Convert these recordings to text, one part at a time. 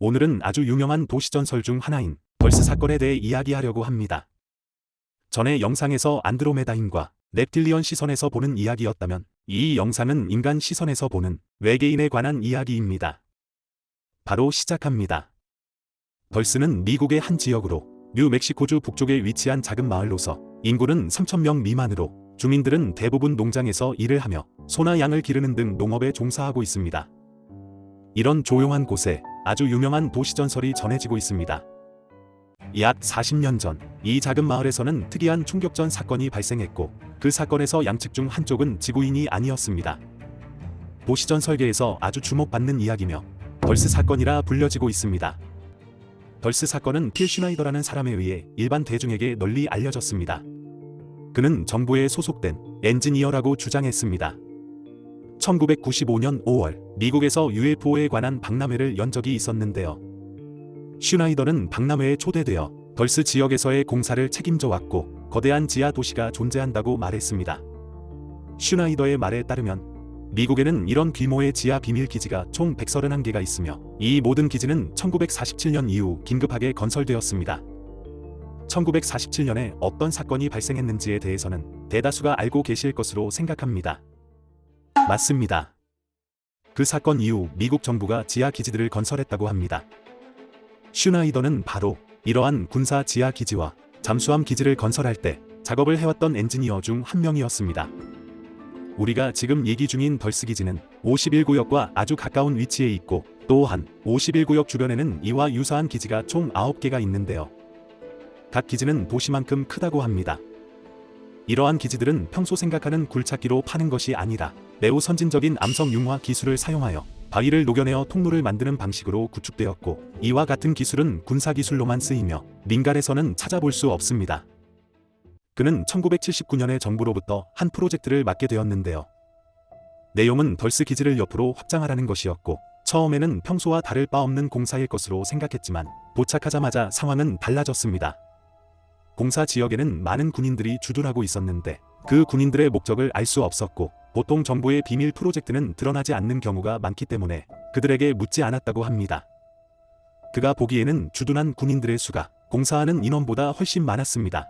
오늘은 아주 유명한 도시전설 중 하나인 덜스 사건에 대해 이야기하려고 합니다. 전에 영상에서 안드로메다인과 넵틸리언 시선에서 보는 이야기였다면 이 영상은 인간 시선에서 보는 외계인에 관한 이야기입니다. 바로 시작합니다. 덜스는 미국의 한 지역으로 뉴멕시코주 북쪽에 위치한 작은 마을로서 인구는 3,000명 미만으로 주민들은 대부분 농장에서 일을 하며 소나 양을 기르는 등 농업에 종사하고 있습니다. 이런 조용한 곳에 아주 유명한 도시전설이 전해지고 있습니다. 약 40년 전 이 작은 마을에서는 특이한 총격전 사건이 발생했고 그 사건에서 양측 중 한쪽은 지구인이 아니었습니다. 도시전설계에서 아주 주목받는 이야기며 덜스 사건이라 불려지고 있습니다. 덜스 사건은 필 슈나이더라는 사람에 의해 일반 대중에게 널리 알려졌습니다. 그는 정부에 소속된 엔지니어라고 주장했습니다. 1995년 5월 미국에서 UFO에 관한 박람회를 연 적이 있었는데요. 슈나이더는 박람회에 초대되어 덜스 지역에서의 공사를 책임져 왔고 거대한 지하 도시가 존재한다고 말했습니다. 슈나이더의 말에 따르면 미국에는 이런 규모의 지하 비밀 기지가 총 131개가 있으며 이 모든 기지는 1947년 이후 긴급하게 건설되었습니다. 1947년에 어떤 사건이 발생했는지에 대해서는 대다수가 알고 계실 것으로 생각합니다. 맞습니다. 그 사건 이후 미국 정부가 지하 기지들을 건설했다고 합니다. 슈나이더는 바로 이러한 군사 지하 기지와 잠수함 기지를 건설할 때 작업을 해왔던 엔지니어 중 한 명이었습니다. 우리가 지금 얘기 중인 덜스 기지는 51구역과 아주 가까운 위치에 있고 또한 51구역 주변에는 이와 유사한 기지가 총 9개가 있는데요. 각 기지는 도시만큼 크다고 합니다. 이러한 기지들은 평소 생각하는 굴착기로 파는 것이 아니라 매우 선진적인 암석 융화 기술을 사용하여 바위를 녹여내어 통로를 만드는 방식으로 구축되었고 이와 같은 기술은 군사기술로만 쓰이며 민간에서는 찾아볼 수 없습니다. 그는 1979년에 정부로부터 한 프로젝트를 맡게 되었는데요. 내용은 덜스 기지를 옆으로 확장하라는 것이었고 처음에는 평소와 다를 바 없는 공사일 것으로 생각했지만 도착하자마자 상황은 달라졌습니다. 공사 지역에는 많은 군인들이 주둔하고 있었는데 그 군인들의 목적을 알 수 없었고 보통 정부의 비밀 프로젝트는 드러나지 않는 경우가 많기 때문에 그들에게 묻지 않았다고 합니다. 그가 보기에는 주둔한 군인들의 수가 공사하는 인원보다 훨씬 많았습니다.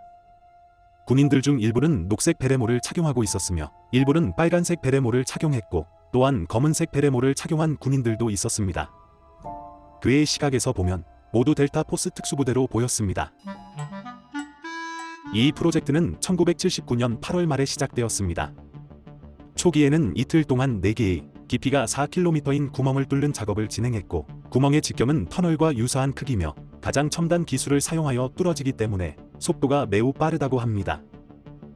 군인들 중 일부는 녹색 베레모를 착용하고 있었으며 일부는 빨간색 베레모를 착용했고 또한 검은색 베레모를 착용한 군인들도 있었습니다. 그의 시각에서 보면 모두 델타 포스 특수부대로 보였습니다. 이 프로젝트는 1979년 8월 말에 시작되었습니다. 초기에는 이틀 동안 4개의 깊이가 4km인 구멍을 뚫는 작업을 진행했고 구멍의 직경은 터널과 유사한 크기며 가장 첨단 기술을 사용하여 뚫어지기 때문에 속도가 매우 빠르다고 합니다.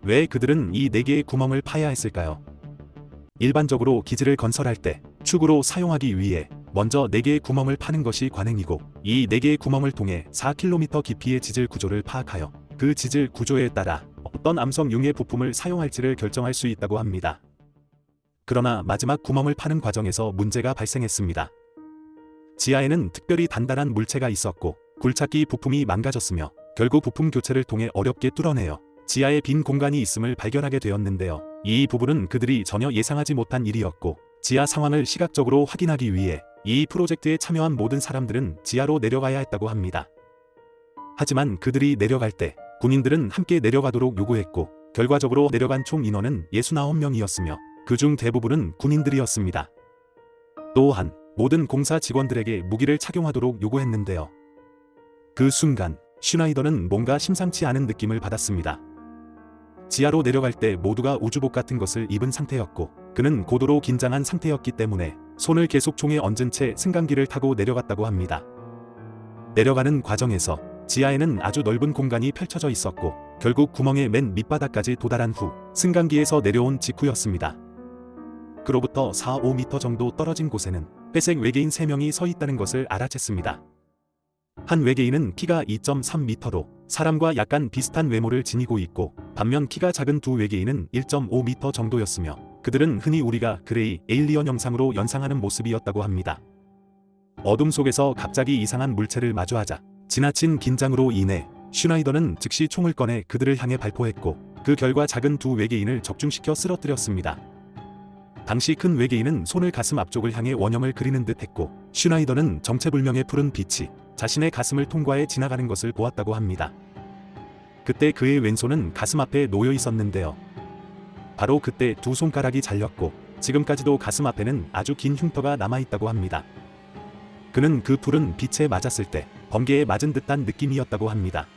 왜 그들은 이 4개의 구멍을 파야 했을까요? 일반적으로 기지를 건설할 때 축으로 사용하기 위해 먼저 4개의 구멍을 파는 것이 관행이고 이 4개의 구멍을 통해 4km 깊이의 지질 구조를 파악하여 그 지질 구조에 따라 어떤 암석 융의 부품을 사용할지를 결정할 수 있다고 합니다. 그러나 마지막 구멍을 파는 과정에서 문제가 발생했습니다. 지하에는 특별히 단단한 물체가 있었고 굴착기 부품이 망가졌으며 결국 부품 교체를 통해 어렵게 뚫어내어 지하에 빈 공간이 있음을 발견하게 되었는데요. 이 부분은 그들이 전혀 예상하지 못한 일이었고 지하 상황을 시각적으로 확인하기 위해 이 프로젝트에 참여한 모든 사람들은 지하로 내려가야 했다고 합니다. 하지만 그들이 내려갈 때 군인들은 함께 내려가도록 요구했고 결과적으로 내려간 총 인원은 69명이었으며 그중 대부분은 군인들이었습니다. 또한 모든 공사 직원들에게 무기를 착용하도록 요구했는데요. 그 순간 슈나이더는 뭔가 심상치 않은 느낌을 받았습니다. 지하로 내려갈 때 모두가 우주복 같은 것을 입은 상태였고 그는 고도로 긴장한 상태였기 때문에 손을 계속 총에 얹은 채 승강기를 타고 내려갔다고 합니다. 내려가는 과정에서 지하에는 아주 넓은 공간이 펼쳐져 있었고 결국 구멍의 맨 밑바닥까지 도달한 후 승강기에서 내려온 직후였습니다. 그로부터 4-5m 정도 떨어진 곳에는 회색 외계인 3명이 서 있다는 것을 알아챘습니다. 한 외계인은 키가 2.3m로 사람과 약간 비슷한 외모를 지니고 있고 반면 키가 작은 두 외계인은 1.5m 정도였으며 그들은 흔히 우리가 그레이 에일리언 영상으로 연상하는 모습이었다고 합니다. 어둠 속에서 갑자기 이상한 물체를 마주하자 지나친 긴장으로 인해 슈나이더는 즉시 총을 꺼내 그들을 향해 발포했고 그 결과 작은 두 외계인을 적중시켜 쓰러뜨렸습니다. 당시 큰 외계인은 손을 가슴 앞쪽을 향해 원형을 그리는 듯 했고, 슈나이더는 정체불명의 푸른 빛이 자신의 가슴을 통과해 지나가는 것을 보았다고 합니다. 그때 그의 왼손은 가슴 앞에 놓여 있었는데요. 바로 그때 두 손가락이 잘렸고, 지금까지도 가슴 앞에는 아주 긴 흉터가 남아있다고 합니다. 그는 그 푸른 빛에 맞았을 때 번개에 맞은 듯한 느낌이었다고 합니다.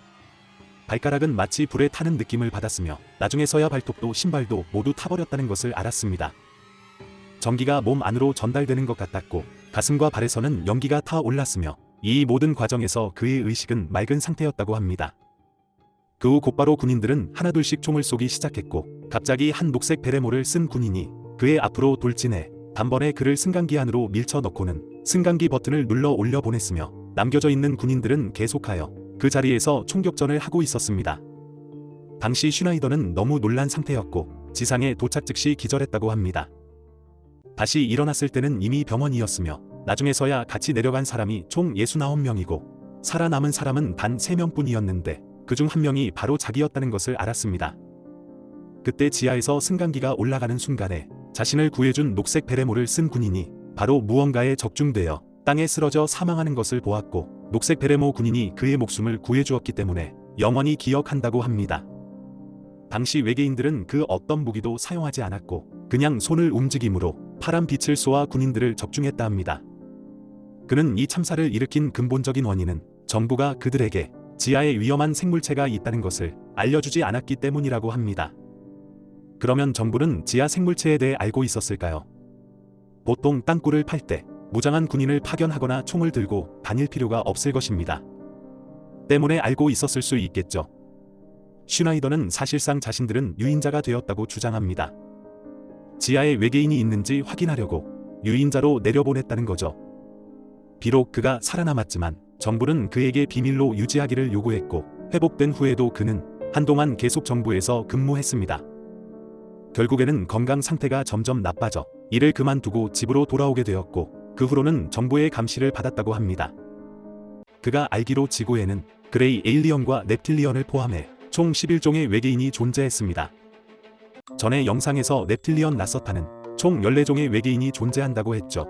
발가락은 마치 불에 타는 느낌을 받았으며, 나중에서야 발톱도 신발도 모두 타버렸다는 것을 알았습니다. 전기가 몸 안으로 전달되는 것 같았고, 가슴과 발에서는 연기가 타올랐으며, 이 모든 과정에서 그의 의식은 맑은 상태였다고 합니다. 그 후 곧바로 군인들은 하나둘씩 총을 쏘기 시작했고, 갑자기 한 녹색 베레모를 쓴 군인이 그의 앞으로 돌진해 단번에 그를 승강기 안으로 밀쳐 넣고는 승강기 버튼을 눌러 올려 보냈으며, 남겨져 있는 군인들은 계속하여 그 자리에서 총격전을 하고 있었습니다. 당시 슈나이더는 너무 놀란 상태였고, 지상에 도착 즉시 기절했다고 합니다. 다시 일어났을 때는 이미 병원이었으며, 나중에서야 같이 내려간 사람이 총 69명이고 살아남은 사람은 단 3명뿐이었는데 그중 한 명이 바로 자기였다는 것을 알았습니다. 그때 지하에서 승강기가 올라가는 순간에 자신을 구해준 녹색 베레모를 쓴 군인이 바로 무언가에 적중되어 땅에 쓰러져 사망하는 것을 보았고, 녹색 베레모 군인이 그의 목숨을 구해주었기 때문에 영원히 기억한다고 합니다. 당시 외계인들은 그 어떤 무기도 사용하지 않았고 그냥 손을 움직임으로 파란 빛을 쏘아 군인들을 적중했다 합니다. 그는 이 참사를 일으킨 근본적인 원인은 정부가 그들에게 지하에 위험한 생물체가 있다는 것을 알려주지 않았기 때문이라고 합니다. 그러면 정부는 지하 생물체에 대해 알고 있었을까요? 보통 땅굴을 팔 때 무장한 군인을 파견하거나 총을 들고 다닐 필요가 없을 것입니다. 때문에 알고 있었을 수 있겠죠. 슈나이더는 사실상 자신들은 유인자가 되었다고 주장합니다. 지하에 외계인이 있는지 확인하려고 유인자로 내려보냈다는 거죠. 비록 그가 살아남았지만 정부는 그에게 비밀로 유지하기를 요구했고, 회복된 후에도 그는 한동안 계속 정부에서 근무했습니다. 결국에는 건강 상태가 점점 나빠져 일을 그만두고 집으로 돌아오게 되었고, 그 후로는 정부의 감시를 받았다고 합니다. 그가 알기로 지구에는 그레이 에일리언과 넵틸리언을 포함해 총 11종의 외계인이 존재했습니다. 전에 영상에서 넵틸리언 라서타는 총 14종의 외계인이 존재한다고 했죠.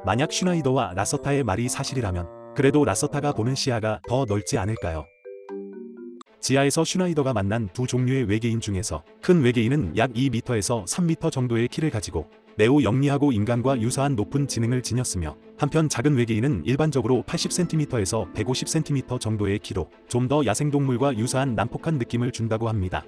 만약 슈나이더와 라서타의 말이 사실이라면 그래도 라서타가 보는 시야가 더 넓지 않을까요? 지하에서 슈나이더가 만난 두 종류의 외계인 중에서 큰 외계인은 약 2m에서 3m 정도의 키를 가지고 매우 영리하고 인간과 유사한 높은 지능을 지녔으며, 한편 작은 외계인은 일반적으로 80cm에서 150cm 정도의 키로 좀 더 야생동물과 유사한 난폭한 느낌을 준다고 합니다.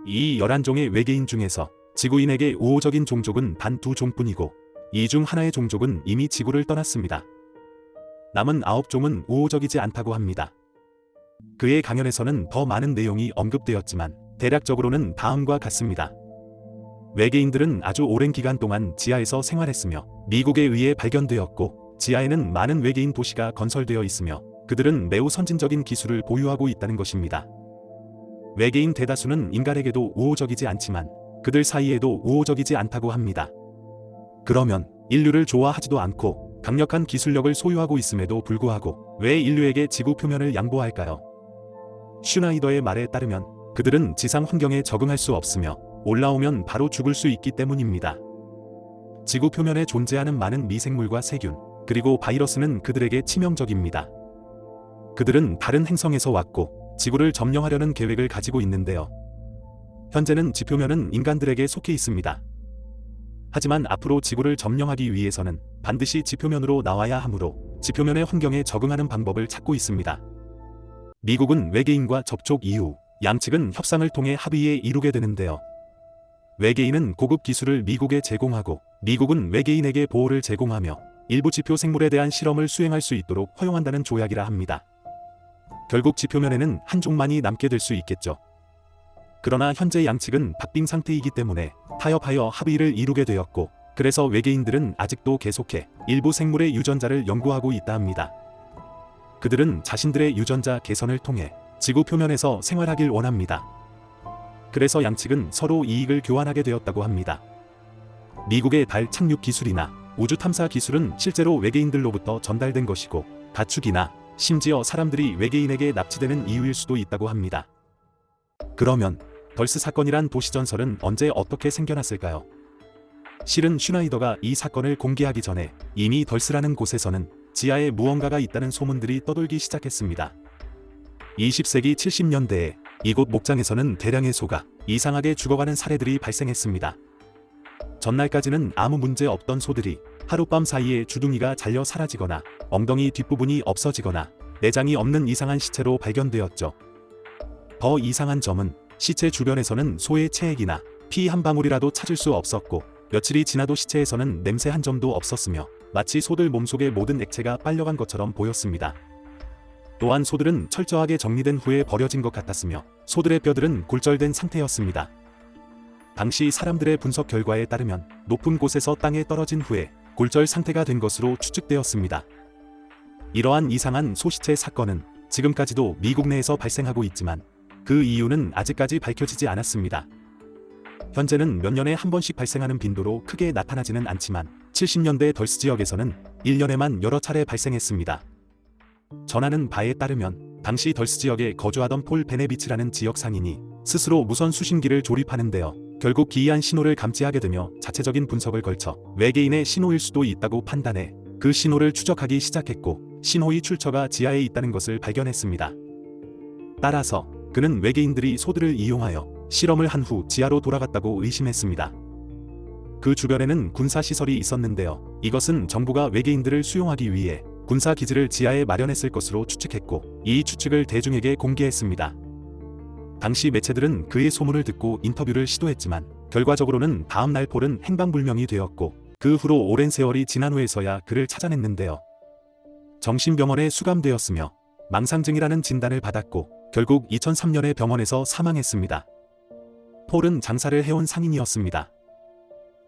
이 11종의 외계인 중에서 지구인에게 우호적인 종족은 단 2종뿐이고, 이 중 하나의 종족은 이미 지구를 떠났습니다. 남은 9종은 우호적이지 않다고 합니다. 그의 강연에서는 더 많은 내용이 언급되었지만 대략적으로는 다음과 같습니다. 외계인들은 아주 오랜 기간 동안 지하에서 생활했으며 미국에 의해 발견되었고, 지하에는 많은 외계인 도시가 건설되어 있으며 그들은 매우 선진적인 기술을 보유하고 있다는 것입니다. 외계인 대다수는 인간에게도 우호적이지 않지만 그들 사이에도 우호적이지 않다고 합니다. 그러면 인류를 좋아하지도 않고 강력한 기술력을 소유하고 있음에도 불구하고 왜 인류에게 지구 표면을 양보할까요? 슈나이더의 말에 따르면 그들은 지상 환경에 적응할 수 없으며 올라오면 바로 죽을 수 있기 때문입니다. 지구 표면에 존재하는 많은 미생물과 세균, 그리고 바이러스는 그들에게 치명적입니다. 그들은 다른 행성에서 왔고 지구를 점령하려는 계획을 가지고 있는데요. 현재는 지표면은 인간들에게 속해 있습니다. 하지만 앞으로 지구를 점령하기 위해서는 반드시 지표면으로 나와야 하므로 지표면의 환경에 적응하는 방법을 찾고 있습니다. 미국은 외계인과 접촉 이후 양측은 협상을 통해 합의에 이르게 되는데요. 외계인은 고급 기술을 미국에 제공하고, 미국은 외계인에게 보호를 제공하며 일부 지표 생물에 대한 실험을 수행할 수 있도록 허용한다는 조약이라 합니다. 결국 지표면에는 한 종만이 남게 될 수 있겠죠. 그러나 현재 양측은 박빙 상태이기 때문에 타협하여 합의를 이루게 되었고, 그래서 외계인들은 아직도 계속해 일부 생물의 유전자를 연구하고 있다 합니다. 그들은 자신들의 유전자 개선을 통해 지구 표면에서 생활하길 원합니다. 그래서 양측은 서로 이익을 교환하게 되었다고 합니다. 미국의 달 착륙 기술이나 우주 탐사 기술은 실제로 외계인들로부터 전달된 것이고, 가축이나 심지어 사람들이 외계인에게 납치되는 이유일 수도 있다고 합니다. 그러면 덜스 사건이란 도시전설은 언제 어떻게 생겨났을까요? 실은 슈나이더가 이 사건을 공개하기 전에 이미 덜스라는 곳에서는 지하에 무언가가 있다는 소문들이 떠돌기 시작했습니다. 20세기 70년대에 이곳 목장에서는 대량의 소가 이상하게 죽어가는 사례들이 발생했습니다. 전날까지는 아무 문제 없던 소들이 하룻밤 사이에 주둥이가 잘려 사라지거나 엉덩이 뒷부분이 없어지거나 내장이 없는 이상한 시체로 발견되었죠. 더 이상한 점은 시체 주변에서는 소의 체액이나 피 한 방울이라도 찾을 수 없었고 며칠이 지나도 시체에서는 냄새 한 점도 없었으며 마치 소들 몸속의 모든 액체가 빨려간 것처럼 보였습니다. 또한 소들은 철저하게 정리된 후에 버려진 것 같았으며 소들의 뼈들은 골절된 상태였습니다. 당시 사람들의 분석 결과에 따르면 높은 곳에서 땅에 떨어진 후에 골절 상태가 된 것으로 추측되었습니다. 이러한 이상한 소시체 사건은 지금까지도 미국 내에서 발생하고 있지만 그 이유는 아직까지 밝혀지지 않았습니다. 현재는 몇 년에 한 번씩 발생하는 빈도로 크게 나타나지는 않지만 70년대 덜스 지역에서는 1년에만 여러 차례 발생했습니다. 전하는 바에 따르면 당시 덜스 지역에 거주하던 폴 베네비츠라는 지역 상인이 스스로 무선 수신기를 조립하는데요. 결국 기이한 신호를 감지하게 되며 자체적인 분석을 걸쳐 외계인의 신호일 수도 있다고 판단해 그 신호를 추적하기 시작했고 신호의 출처가 지하에 있다는 것을 발견했습니다. 따라서 그는 외계인들이 소들을 이용하여 실험을 한 후 지하로 돌아갔다고 의심했습니다. 그 주변에는 군사시설이 있었는데요. 이것은 정부가 외계인들을 수용하기 위해 군사기지를 지하에 마련했을 것으로 추측했고 이 추측을 대중에게 공개했습니다. 당시 매체들은 그의 소문을 듣고 인터뷰를 시도했지만 결과적으로는 다음 날 폴은 행방불명이 되었고 그 후로 오랜 세월이 지난 후에서야 그를 찾아냈는데요. 정신병원에 수감되었으며 망상증이라는 진단을 받았고 결국 2003년에 병원에서 사망했습니다. 폴은 장사를 해온 상인이었습니다.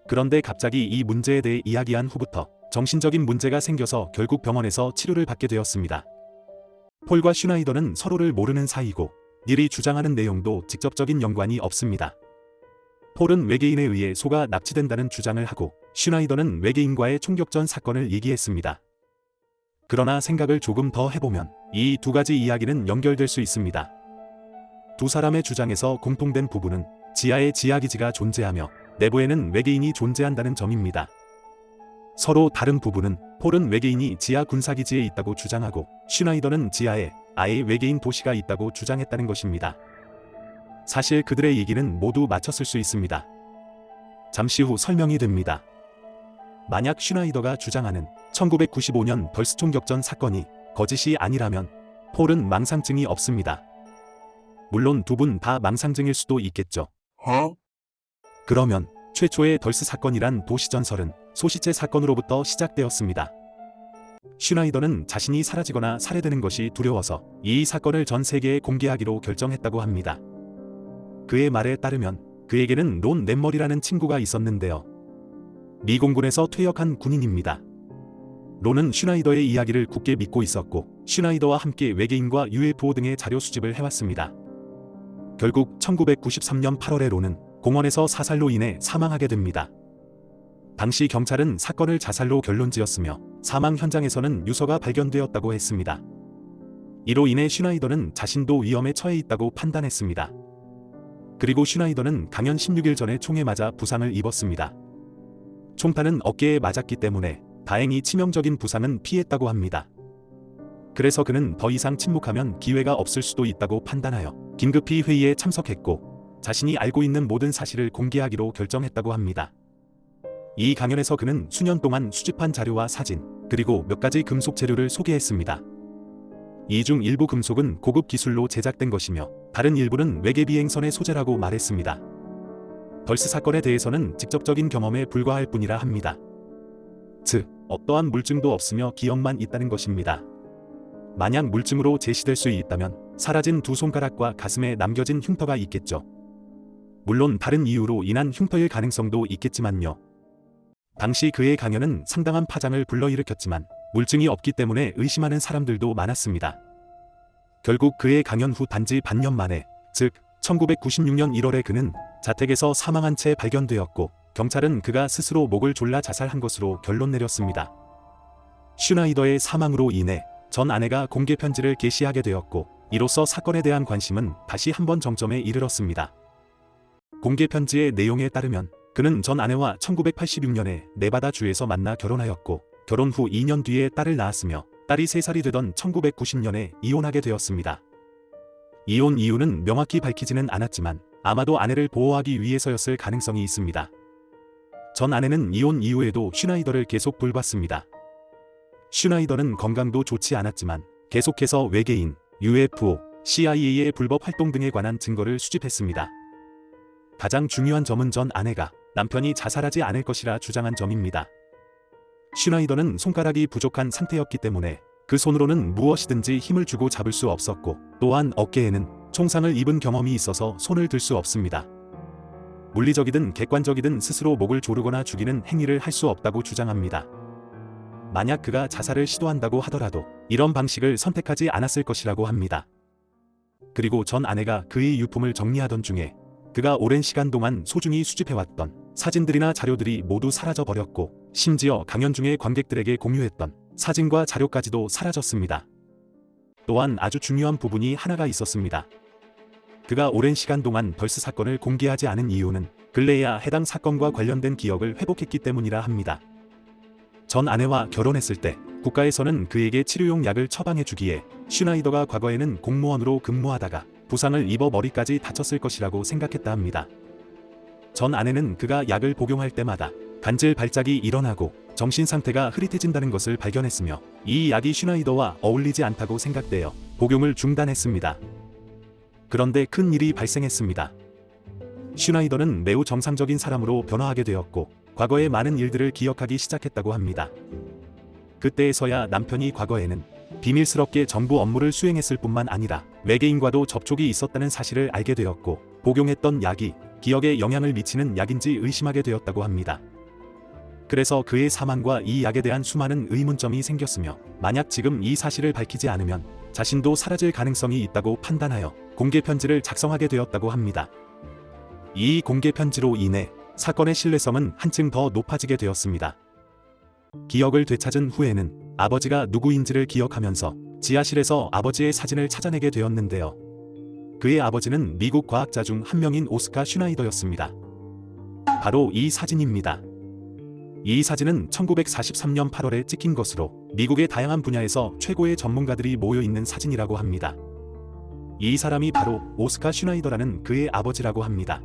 그런데 갑자기 이 문제에 대해 이야기한 후부터 정신적인 문제가 생겨서 결국 병원에서 치료를 받게 되었습니다. 폴과 슈나이더는 서로를 모르는 사이고 닐이 주장하는 내용도 직접적인 연관이 없습니다. 폴은 외계인에 의해 소가 납치된다는 주장을 하고 슈나이더는 외계인과의 총격전 사건을 얘기했습니다. 그러나 생각을 조금 더 해보면 이 두 가지 이야기는 연결될 수 있습니다. 두 사람의 주장에서 공통된 부분은 지하에 지하기지가 존재하며 내부에는 외계인이 존재한다는 점입니다. 서로 다른 부분은 폴은 외계인이 지하 군사기지에 있다고 주장하고 슈나이더는 지하에 아예 외계인 도시가 있다고 주장했다는 것입니다. 사실 그들의 얘기는 모두 맞췄을 수 있습니다. 잠시 후 설명이 됩니다. 만약 슈나이더가 주장하는 1995년 덜스 총격전 사건이 거짓이 아니라면 폴은 망상증이 없습니다. 물론 두 분 다 망상증일 수도 있겠죠. 그러면 최초의 덜스 사건이란 도시전설은 소시체 사건으로부터 시작되었습니다. 슈나이더는 자신이 사라지거나 살해되는 것이 두려워서 이 사건을 전 세계에 공개하기로 결정했다고 합니다. 그의 말에 따르면 그에게는 론 넷머리라는 친구가 있었는데요. 미공군에서 퇴역한 군인입니다. 론은 슈나이더의 이야기를 굳게 믿고 있었고 슈나이더와 함께 외계인과 UFO 등의 자료 수집을 해왔습니다. 결국 1993년 8월에 론은 공원에서 사살로 인해 사망하게 됩니다. 당시 경찰은 사건을 자살로 결론지었으며 사망 현장에서는 유서가 발견되었다고 했습니다. 이로 인해 슈나이더는 자신도 위험에 처해 있다고 판단했습니다. 그리고 슈나이더는 강연 16일 전에 총에 맞아 부상을 입었습니다. 총탄은 어깨에 맞았기 때문에 다행히 치명적인 부상은 피했다고 합니다. 그래서 그는 더 이상 침묵하면 기회가 없을 수도 있다고 판단하여 긴급히 회의에 참석했고 자신이 알고 있는 모든 사실을 공개하기로 결정했다고 합니다. 이 강연에서 그는 수년 동안 수집한 자료와 사진, 그리고 몇 가지 금속 재료를 소개했습니다. 이 중 일부 금속은 고급 기술로 제작된 것이며 다른 일부는 외계 비행선의 소재라고 말했습니다. 덜스 사건에 대해서는 직접적인 경험에 불과할 뿐이라 합니다. 즉, 어떠한 물증도 없으며 기억만 있다는 것입니다. 만약 물증으로 제시될 수 있다면 사라진 두 손가락과 가슴에 남겨진 흉터가 있겠죠. 물론 다른 이유로 인한 흉터일 가능성도 있겠지만요. 당시 그의 강연은 상당한 파장을 불러일으켰지만 물증이 없기 때문에 의심하는 사람들도 많았습니다. 결국 그의 강연 후 단지 반년 만에, 즉 1996년 1월에 그는 자택에서 사망한 채 발견되었고 경찰은 그가 스스로 목을 졸라 자살한 것으로 결론 내렸습니다. 슈나이더의 사망으로 인해 전 아내가 공개 편지를 게시하게 되었고 이로써 사건에 대한 관심은 다시 한번 정점에 이르렀습니다. 공개 편지의 내용에 따르면 그는 전 아내와 1986년에 네바다주에서 만나 결혼하였고 결혼 후 2년 뒤에 딸을 낳았으며 딸이 3살이 되던 1990년에 이혼하게 되었습니다. 이혼 이유는 명확히 밝히지는 않았지만 아마도 아내를 보호하기 위해서였을 가능성이 있습니다. 전 아내는 이혼 이후에도 슈나이더를 계속 돌봤습니다. 슈나이더는 건강도 좋지 않았지만 계속해서 외계인, UFO, CIA의 불법 활동 등에 관한 증거를 수집했습니다. 가장 중요한 점은 전 아내가 남편이 자살하지 않을 것이라 주장한 점입니다. 슈나이더는 손가락이 부족한 상태였기 때문에 그 손으로는 무엇이든지 힘을 주고 잡을 수 없었고 또한 어깨에는 총상을 입은 경험이 있어서 손을 들 수 없습니다. 물리적이든 객관적이든 스스로 목을 조르거나 죽이는 행위를 할 수 없다고 주장합니다. 만약 그가 자살을 시도한다고 하더라도 이런 방식을 선택하지 않았을 것이라고 합니다. 그리고 전 아내가 그의 유품을 정리하던 중에 그가 오랜 시간 동안 소중히 수집해왔던 사진들이나 자료들이 모두 사라져 버렸고 심지어 강연 중에 관객들에게 공유했던 사진과 자료까지도 사라졌습니다. 또한 아주 중요한 부분이 하나가 있었습니다. 그가 오랜 시간 동안 벌스 사건을 공개하지 않은 이유는 근래에야 해당 사건과 관련된 기억을 회복했기 때문이라 합니다. 전 아내와 결혼했을 때 국가에서는 그에게 치료용 약을 처방해주기에 슈나이더가 과거에는 공무원으로 근무하다가 부상을 입어 머리까지 다쳤을 것이라고 생각했다 합니다. 전 아내는 그가 약을 복용할 때마다 간질 발작이 일어나고 정신 상태가 흐릿해진다는 것을 발견했으며 이 약이 슈나이더와 어울리지 않다고 생각되어 복용을 중단했습니다. 그런데 큰 일이 발생했습니다. 슈나이더는 매우 정상적인 사람으로 변화하게 되었고 과거의 많은 일들을 기억하기 시작했다고 합니다. 그때에서야 남편이 과거에는 비밀스럽게 정부 업무를 수행했을 뿐만 아니라 외계인과도 접촉이 있었다는 사실을 알게 되었고 복용했던 약이 기억에 영향을 미치는 약인지 의심하게 되었다고 합니다. 그래서 그의 사망과 이 약에 대한 수많은 의문점이 생겼으며 만약 지금 이 사실을 밝히지 않으면 자신도 사라질 가능성이 있다고 판단하여 공개 편지를 작성하게 되었다고 합니다. 이 공개 편지로 인해 사건의 신뢰성은 한층 더 높아지게 되었습니다. 기억을 되찾은 후에는 아버지가 누구인지를 기억하면서 지하실에서 아버지의 사진을 찾아내게 되었는데요. 그의 아버지는 미국 과학자 중 한 명인 오스카 슈나이더였습니다. 바로 이 사진입니다. 이 사진은 1943년 8월에 찍힌 것으로 미국의 다양한 분야에서 최고의 전문가들이 모여 있는 사진이라고 합니다. 이 사람이 바로 오스카 슈나이더라는 그의 아버지라고 합니다.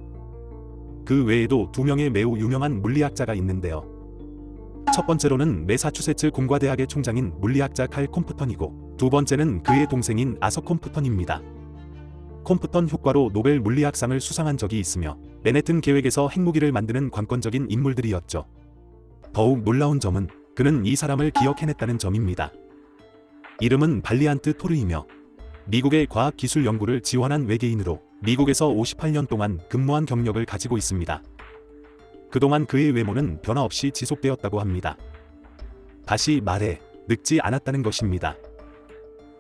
그 외에도 2명의 매우 유명한 물리학자가 있는데요. 첫 번째로는 매사추세츠 공과대학의 총장인 물리학자 칼 콤프턴이고 두 번째는 그의 동생인 아서 콤프턴입니다. 콤프턴 효과로 노벨 물리학상을 수상한 적이 있으며 맨해튼 계획에서 핵무기를 만드는 관건적인 인물들이었죠. 더욱 놀라운 점은 그는 이 사람을 기억해냈다는 점입니다. 이름은 발리안트 토르이며 미국의 과학기술 연구를 지원한 외계인으로 미국에서 58년 동안 근무한 경력을 가지고 있습니다. 그동안 그의 외모는 변화 없이 지속되었다고 합니다. 다시 말해 늙지 않았다는 것입니다.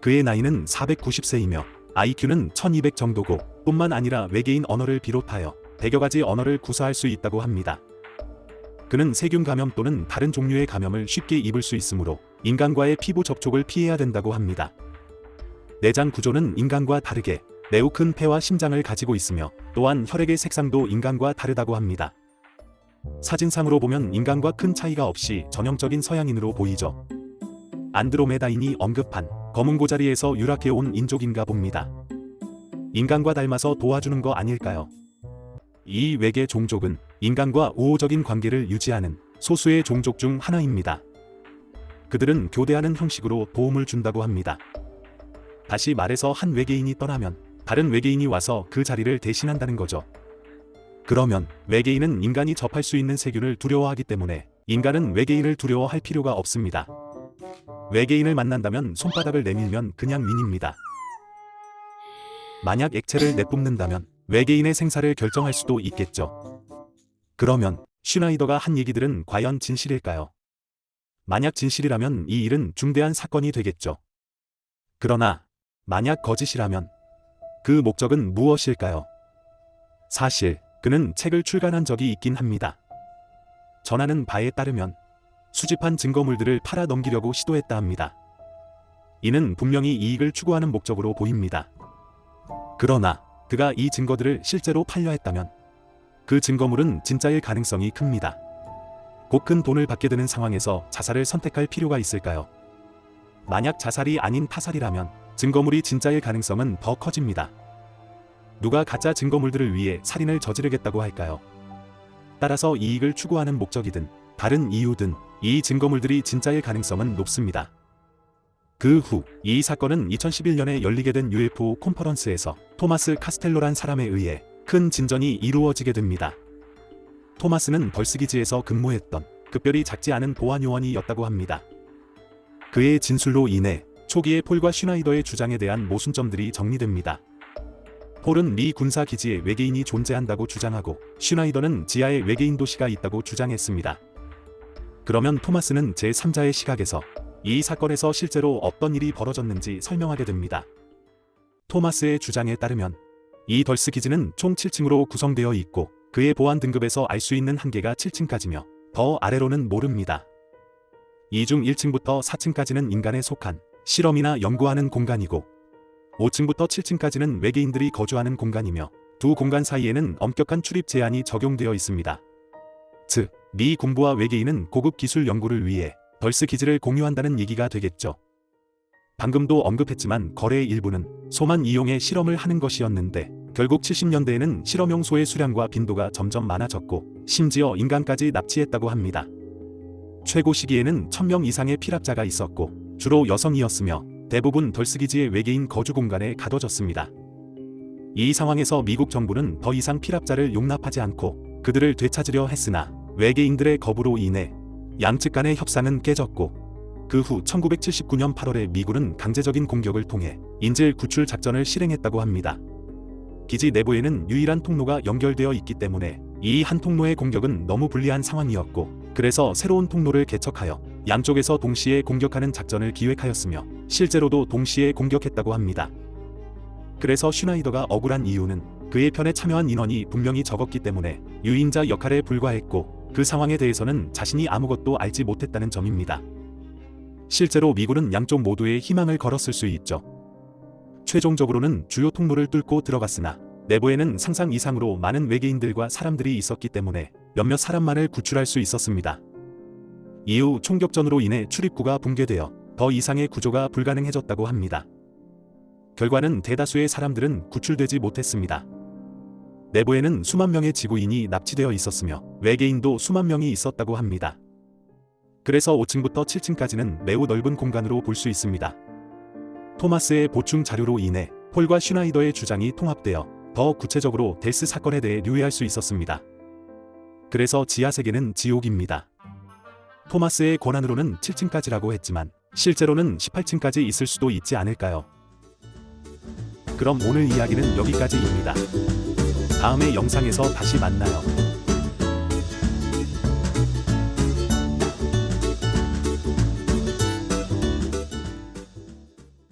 그의 나이는 490세이며 IQ는 1200 정도고 뿐만 아니라 외계인 언어를 비롯하여 100여 가지 언어를 구사할 수 있다고 합니다. 그는 세균 감염 또는 다른 종류의 감염을 쉽게 입을 수 있으므로 인간과의 피부 접촉을 피해야 된다고 합니다. 내장 구조는 인간과 다르게 매우 큰 폐와 심장을 가지고 있으며 또한 혈액의 색상도 인간과 다르다고 합니다. 사진상으로 보면 인간과 큰 차이가 없이 전형적인 서양인으로 보이죠. 안드로메다인이 언급한 검은 고자리에서 유락해온 인족인가 봅니다. 인간과 닮아서 도와주는 거 아닐까요? 이 외계 종족은 인간과 우호적인 관계를 유지하는 소수의 종족 중 하나입니다. 그들은 교대하는 형식으로 도움을 준다고 합니다. 다시 말해서 한 외계인이 떠나면 다른 외계인이 와서 그 자리를 대신한다는 거죠. 그러면 외계인은 인간이 접할 수 있는 세균을 두려워하기 때문에 인간은 외계인을 두려워할 필요가 없습니다. 외계인을 만난다면 손바닥을 내밀면 그냥 윈입니다. 만약 액체를 내뿜는다면 외계인의 생사를 결정할 수도 있겠죠. 그러면 슈나이더가 한 얘기들은 과연 진실일까요? 만약 진실이라면 이 일은 중대한 사건이 되겠죠. 그러나 만약 거짓이라면 그 목적은 무엇일까요? 사실 그는 책을 출간한 적이 있긴 합니다. 전하는 바에 따르면 수집한 증거물들을 팔아 넘기려고 시도했다 합니다. 이는 분명히 이익을 추구하는 목적으로 보입니다. 그러나 그가 이 증거들을 실제로 팔려 했다면 그 증거물은 진짜일 가능성이 큽니다. 곧 큰 돈을 받게 되는 상황에서 자살을 선택할 필요가 있을까요? 만약 자살이 아닌 타살이라면 증거물이 진짜일 가능성은 더 커집니다. 누가 가짜 증거물들을 위해 살인을 저지르겠다고 할까요? 따라서 이익을 추구하는 목적이든 다른 이유든 이 증거물들이 진짜일 가능성은 높습니다. 그 후 이 사건은 2011년에 열리게 된 UFO 컨퍼런스에서 토마스 카스텔로란 사람에 의해 큰 진전이 이루어지게 됩니다. 토마스는 덜스기지에서 근무했던 급별이 작지 않은 보안 요원이었다고 합니다. 그의 진술로 인해 초기에 폴과 슈나이더의 주장에 대한 모순점들이 정리됩니다. 폴은 미 군사 기지에 외계인이 존재한다고 주장하고 슈나이더는 지하에 외계인 도시가 있다고 주장했습니다. 그러면 토마스는 제3자의 시각에서 이 사건에서 실제로 어떤 일이 벌어졌는지 설명하게 됩니다. 토마스의 주장에 따르면 이 덜스 기지는 총 7층으로 구성되어 있고 그의 보안 등급에서 알 수 있는 한계가 7층까지며 더 아래로는 모릅니다. 이 중 1층부터 4층까지는 인간에 속한 실험이나 연구하는 공간이고 5층부터 7층까지는 외계인들이 거주하는 공간이며 두 공간 사이에는 엄격한 출입 제한이 적용되어 있습니다. 즉, 미 군부와 외계인은 고급 기술 연구를 위해 덜스 기지를 공유한다는 얘기가 되겠죠. 방금도 언급했지만 거래의 일부는 소만 이용해 실험을 하는 것이었는데 결국 70년대에는 실험용 소의 수량과 빈도가 점점 많아졌고 심지어 인간까지 납치했다고 합니다. 최고 시기에는 1000명 이상의 피랍자가 있었고 주로 여성이었으며 대부분 덜스 기지의 외계인 거주 공간에 가둬졌습니다. 이 상황에서 미국 정부는 더 이상 피랍자를 용납하지 않고 그들을 되찾으려 했으나 외계인들의 거부로 인해 양측 간의 협상은 깨졌고 그 후 1979년 8월에 미군은 강제적인 공격을 통해 인질 구출 작전을 실행했다고 합니다. 기지 내부에는 유일한 통로가 연결되어 있기 때문에 이 한 통로의 공격은 너무 불리한 상황이었고 그래서 새로운 통로를 개척하여 양쪽에서 동시에 공격하는 작전을 기획하였으며 실제로도 동시에 공격했다고 합니다. 그래서 슈나이더가 억울한 이유는 그의 편에 참여한 인원이 분명히 적었기 때문에 유인자 역할에 불과했고 그 상황에 대해서는 자신이 아무것도 알지 못했다는 점입니다. 실제로 미군은 양쪽 모두에 희망을 걸었을 수 있죠. 최종적으로는 주요 통로를 뚫고 들어갔으나 내부에는 상상 이상으로 많은 외계인들과 사람들이 있었기 때문에 몇몇 사람만을 구출할 수 있었습니다. 이후 총격전으로 인해 출입구가 붕괴되어 더 이상의 구조가 불가능해졌다고 합니다. 결과는 대다수의 사람들은 구출되지 못했습니다. 내부에는 수만 명의 지구인이 납치되어 있었으며 외계인도 수만 명이 있었다고 합니다. 그래서 5층부터 7층까지는 매우 넓은 공간으로 볼 수 있습니다. 토마스의 보충 자료로 인해 폴과 슈나이더의 주장이 통합되어 더 구체적으로 델스 사건에 대해 유의할 수 있었습니다. 그래서 지하 세계는 지옥입니다. 토마스의 권한으로는 7층까지라고 했지만 실제로는 18층까지 있을 수도 있지 않을까요? 그럼 오늘 이야기는 여기까지입니다. 다음의 영상에서 다시 만나요.